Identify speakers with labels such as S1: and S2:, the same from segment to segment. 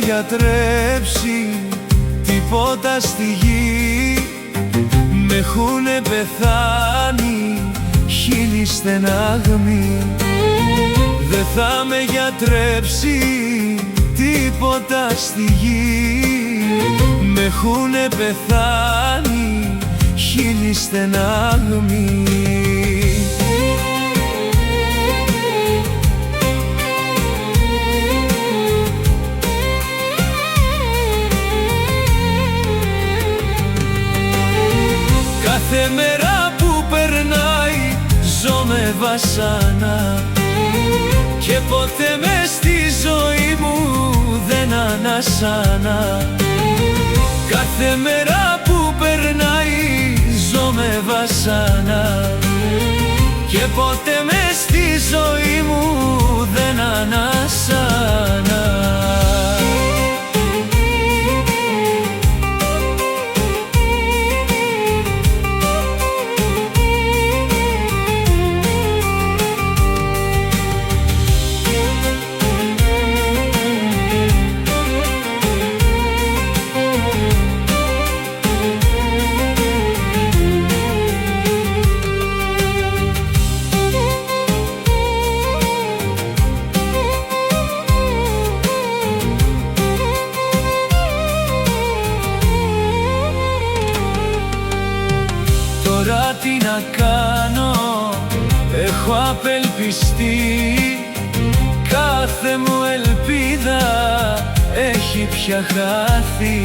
S1: γιατρέψει τίποτα στη γη. Μ' έχουνε πεθάνει χίλιοι στεναγμοί. Δε θα με γιατρέψει τίποτα στη γη. Μ' έχουνε πεθάνει χίλιοι στεναγμοί. Κάθε μέρα που περνάει ζω με βασάνα και ποτέ μες στη ζωή μου δεν ανασάνα. Κάθε μέρα που περνάει ζω με βασάνα και ποτέ μες στη ζωή μου δεν ανασάνα. Τώρα τι να κάνω, έχω απελπιστεί. Κάθε μου ελπίδα έχει πια χάθει.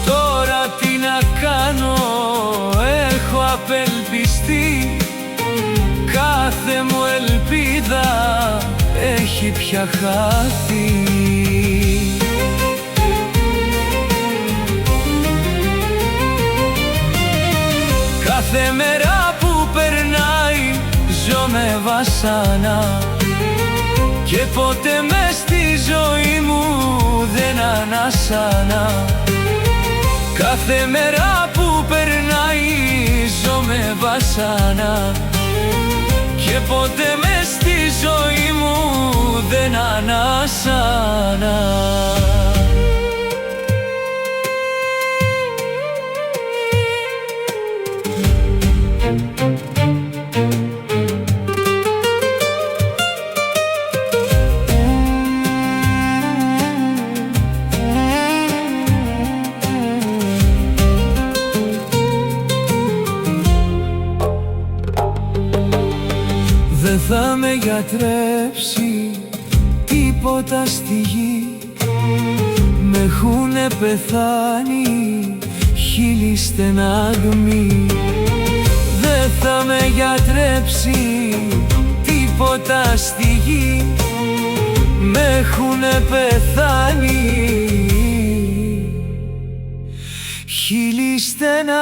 S1: Τώρα τι να κάνω, έχω απελπιστεί. Κάθε μου ελπίδα έχει πια χάθει. Κάθε μέρα που περνάει ζω με βασάνα και ποτέ μες στη ζωή μου δεν ανασάνα. Κάθε μέρα που περνάει ζω με βασάνα και ποτέ μες στη ζωή μου δεν ανασάνα. Δεν θα με γιατρέψει τίποτα στη γη. Μ' έχουνε πεθάνει χίλιοι στεναγμοί. Δεν θα με γιατρέψει τίποτα στη γη. Μ' έχουνε πεθάνει χίλιοι στεναγμοί.